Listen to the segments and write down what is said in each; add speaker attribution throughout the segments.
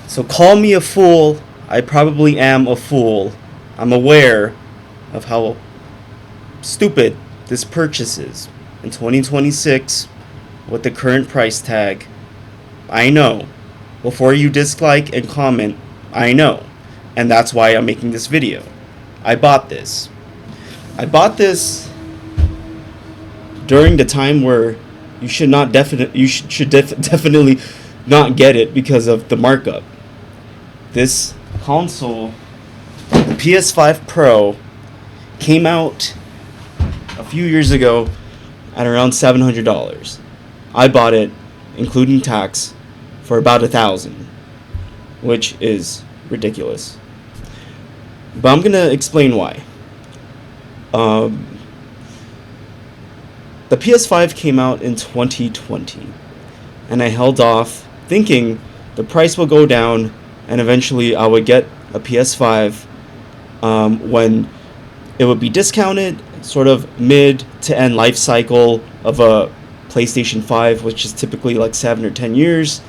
Speaker 1: So call me a fool. I probably am a fool. I'm aware of how stupid this purchase is. In 2026, with the current price tag, I know. Before you dislike and comment, I know. And that's why I'm making this video. I bought this. I bought this during the time where you should not definitely not get it because of the markup. This console, the PS5 Pro, came out a few years ago at around $700. I bought it, including tax, for about $1,000, which is ridiculous. But I'm gonna explain why. The PS5 came out in 2020, and I held off thinking the price will go down and eventually I would get a PS5 when it would be discounted, sort of mid to end life cycle of a PlayStation 5, which is typically like 7 or 10 years,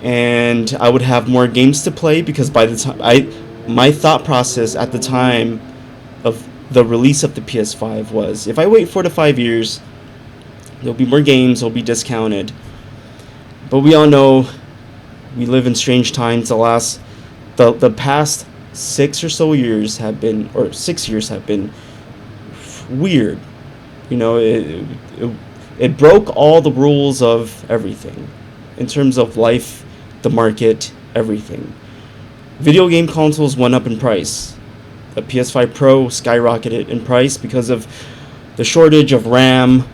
Speaker 1: and I would have more games to play because by the time my thought process at the time of the release of the PS5 was, if I wait 4 to 5 years, there'll be more games, they'll be discounted. But we all know we live in strange times. The past 6 or so years have been, or 6 years have been weird. You know, it broke all the rules of everything in terms of life, the market, everything. Video game consoles went up in price. The PS5 Pro skyrocketed in price because of the shortage of RAM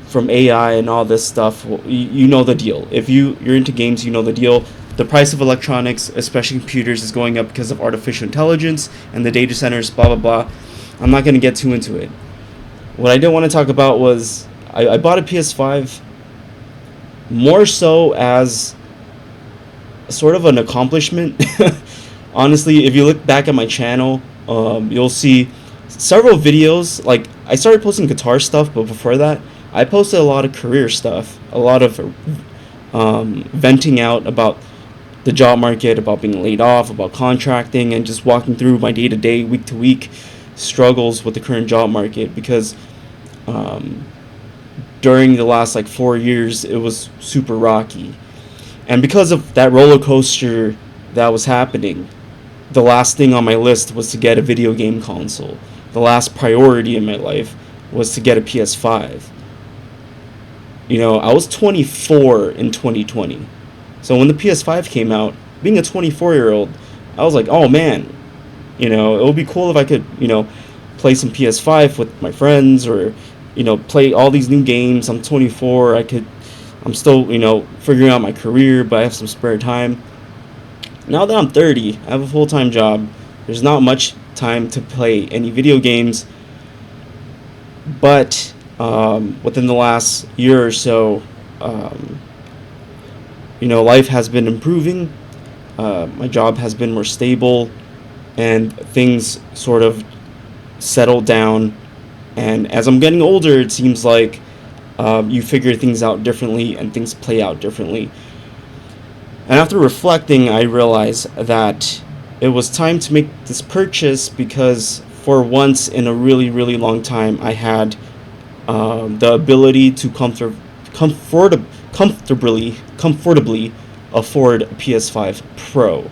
Speaker 1: from AI and all this stuff. You know the deal. If you're into games, you know the deal. The price of electronics, especially computers, is going up because of artificial intelligence and the data centers, blah, blah, blah. I'm not going to get too into it. What I did want to talk about was I bought a PS5 more so as sort of an accomplishment. Honestly, if you look back at my channel, you'll see several videos. Like, I started posting guitar stuff, but before that, I posted a lot of career stuff, a lot of venting out about the job market, about being laid off, about contracting, and just walking through my day-to-day, week-to-week struggles with the current job market, because during the last 4 years, it was super rocky. And because of that roller coaster that was happening, the last thing on my list was to get a video game console. The last priority in my life was to get a PS5. You know, I was 24 in 2020. So when the PS5 came out, being a 24-year-old, I was like, oh man, you know, it would be cool if I could, play some PS5 with my friends, or, play all these new games. I'm 24. I'm still, figuring out my career, but I have some spare time. Now that I'm 30, I have a full-time job. There's not much time to play any video games. But within the last year or so, life has been improving. My job has been more stable, and things sort of settled down. And as I'm getting older, it seems like you figure things out differently and things play out differently. And after reflecting, I realized that it was time to make this purchase because for once in a really, really long time, I had the ability to comfortably afford a PS5 Pro.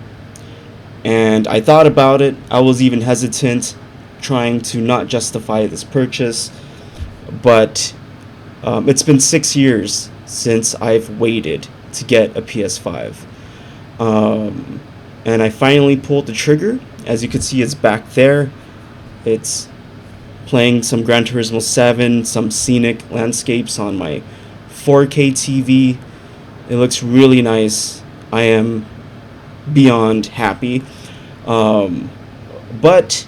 Speaker 1: And I thought about it. I was even hesitant, trying to not justify this purchase. But it's been 6 years since I've waited to get a PS5. And I finally pulled the trigger. As you can see, it's back there. It's playing some Gran Turismo 7, some scenic landscapes on my 4K TV. It looks really nice. I am beyond happy. But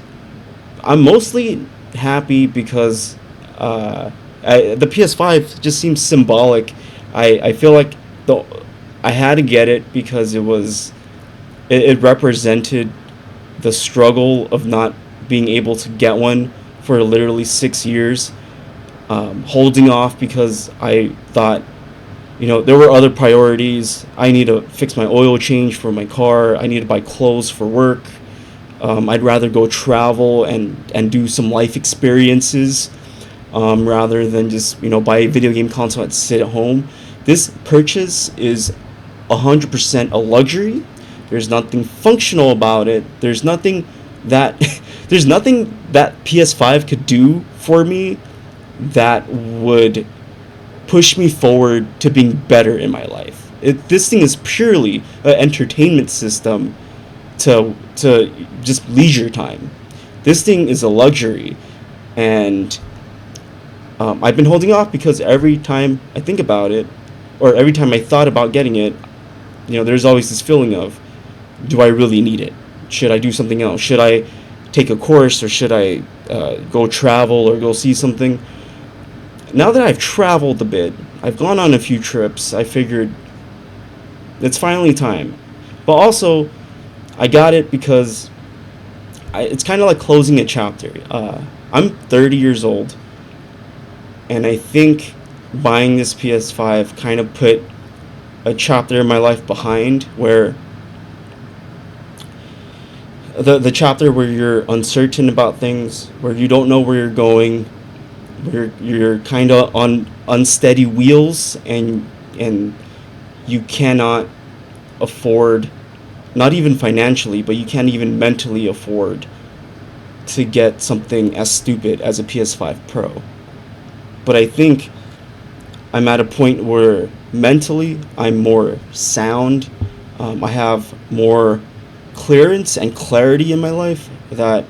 Speaker 1: I'm mostly happy because the PS5 just seems symbolic. I feel like I had to get it because it represented the struggle of not being able to get one for literally 6 years, holding off because I thought There were other priorities. I need to fix my oil change for my car. I need to buy clothes for work. I'd rather go travel and do some life experiences, rather than just buy a video game console and sit at home. This purchase is 100% a luxury. There's nothing functional about it. There's nothing that there's nothing that PS5 could do for me that would push me forward to being better in my life. This thing is purely an entertainment system to just leisure time. This thing is a luxury, and I've been holding off because every time I think about it, or every time I thought about getting it, there's always this feeling of, do I really need it? Should I do something else? Should I take a course, or should I go travel or go see something? Now that I've traveled a bit, I've gone on a few trips, I figured it's finally time. But also, I got it because it's kind of like closing a chapter. I'm 30 years old, and I think buying this PS5 kind of put a chapter in my life behind, where the chapter where you're uncertain about things, where you don't know where you're going, where you're kind of on unsteady wheels, and you cannot afford, not even financially, but you can't even mentally afford to get something as stupid as a PS5 Pro. But I think I'm at a point where mentally I'm more sound. I have more clearance and clarity in my life, that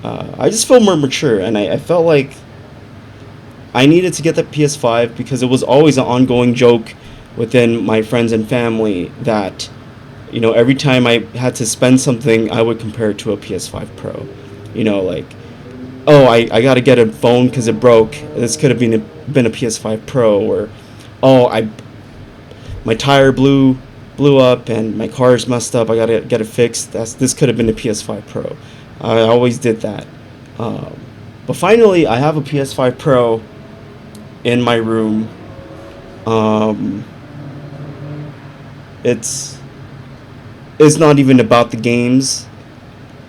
Speaker 1: I just feel more mature, and I felt like I needed to get the PS5 because it was always an ongoing joke within my friends and family that, every time I had to spend something, I would compare it to a PS5 Pro. Like, oh, I got to get a phone because it broke. This could have been a PS5 Pro. Or, oh, my tire blew up and my car's messed up. I got to get it fixed. This could have been a PS5 Pro. I always did that. But finally, I have a PS5 Pro in my room. It's not even about the games.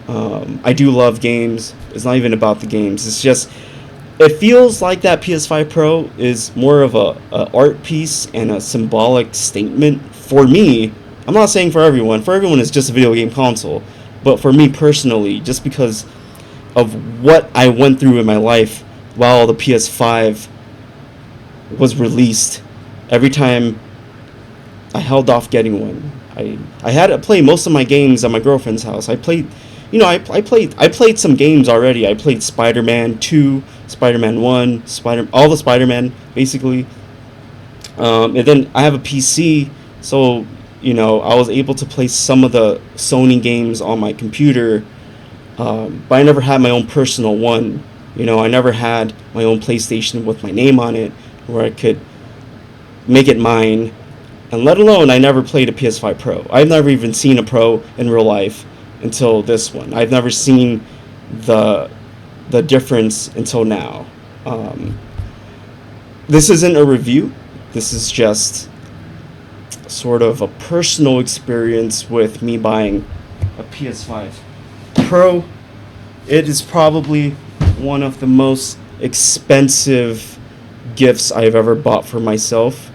Speaker 1: I do love games. It's not even about the games. It's just, it feels like that PS5 Pro is more of a art piece and a symbolic statement for me. I'm not saying for everyone. For everyone, it's just a video game console. But for me personally, just because of what I went through in my life while the PS5 was released, every time I held off getting one, I had to play most of my games at my girlfriend's house. I played some games already. I played Spider-Man 2, Spider-Man 1, all the Spider-Man basically. And then I have a PC, so I was able to play some of the Sony games on my computer. But I never had my own personal one. I never had my own PlayStation with my name on it, where I could make it mine. And let alone, I never played a PS5 Pro. I've never even seen a Pro in real life until this one. I've never seen the difference until now. This isn't a review. This is just sort of a personal experience with me buying a PS5 Pro. It is probably one of the most expensive gifts I've ever bought for myself.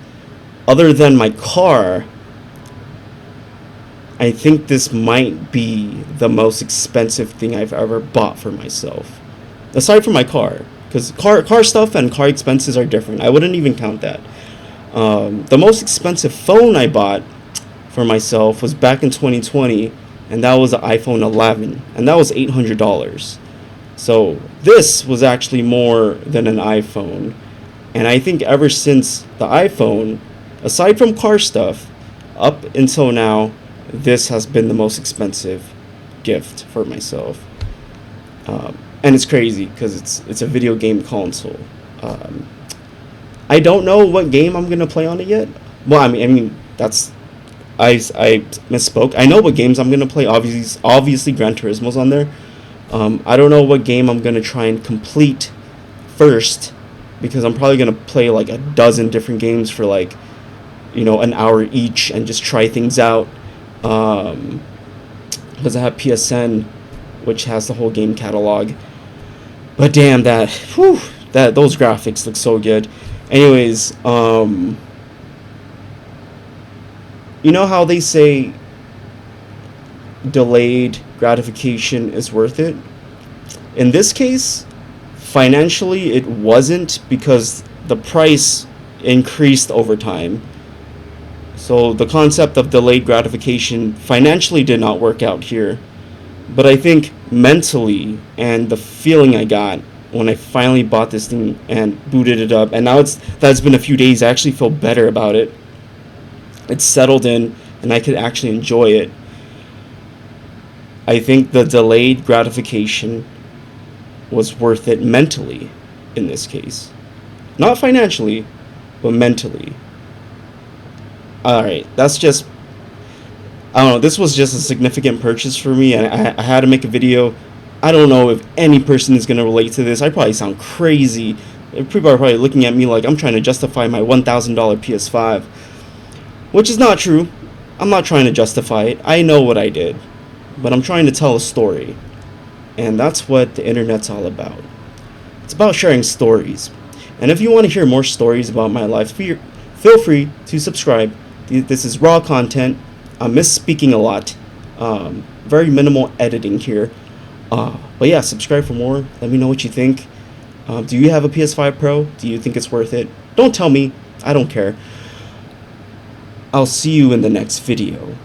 Speaker 1: Other than my car, I think this might be the most expensive thing I've ever bought for myself. Aside from my car, because car stuff and car expenses are different. I wouldn't even count that. The most expensive phone I bought for myself was back in 2020, and that was an iPhone 11, and that was $800. So this was actually more than an iPhone. And I think ever since the iPhone, aside from car stuff, up until now, this has been the most expensive gift for myself. And it's crazy because it's a video game console. I don't know what game I'm gonna play on it yet. Well, I mean that's I misspoke. I know what games I'm gonna play. Obviously, Gran Turismo's on there. I don't know what game I'm gonna try and complete first, because I'm probably gonna play like a dozen different games for like an hour each and just try things out. Because I have PSN, which has the whole game catalog. But damn, those graphics look so good. Anyways, you know how they say delayed gratification is worth it? In this case, financially it wasn't, because the price increased over time. So the concept of delayed gratification financially did not work out here. But I think mentally, and the feeling I got when I finally bought this thing and booted it up, and now that's been a few days, I actually feel better about it. It's settled in and I could actually enjoy it. I think the delayed gratification was worth it mentally in this case. Not financially, but mentally. Alright, that's just, I don't know, this was just a significant purchase for me, and I had to make a video. I don't know if any person is going to relate to this. I probably sound crazy. People are probably looking at me like I'm trying to justify my $1,000 PS5, which is not true. I'm not trying to justify it. I know what I did, but I'm trying to tell a story, and that's what the internet's all about. It's about sharing stories, and if you want to hear more stories about my life, feel free to subscribe. This is raw content. I'm misspeaking a lot. Very minimal editing here. But yeah, subscribe for more. Let me know what you think. Do you have a PS5 Pro? Do you think it's worth it? Don't tell me. I don't care. I'll see you in the next video.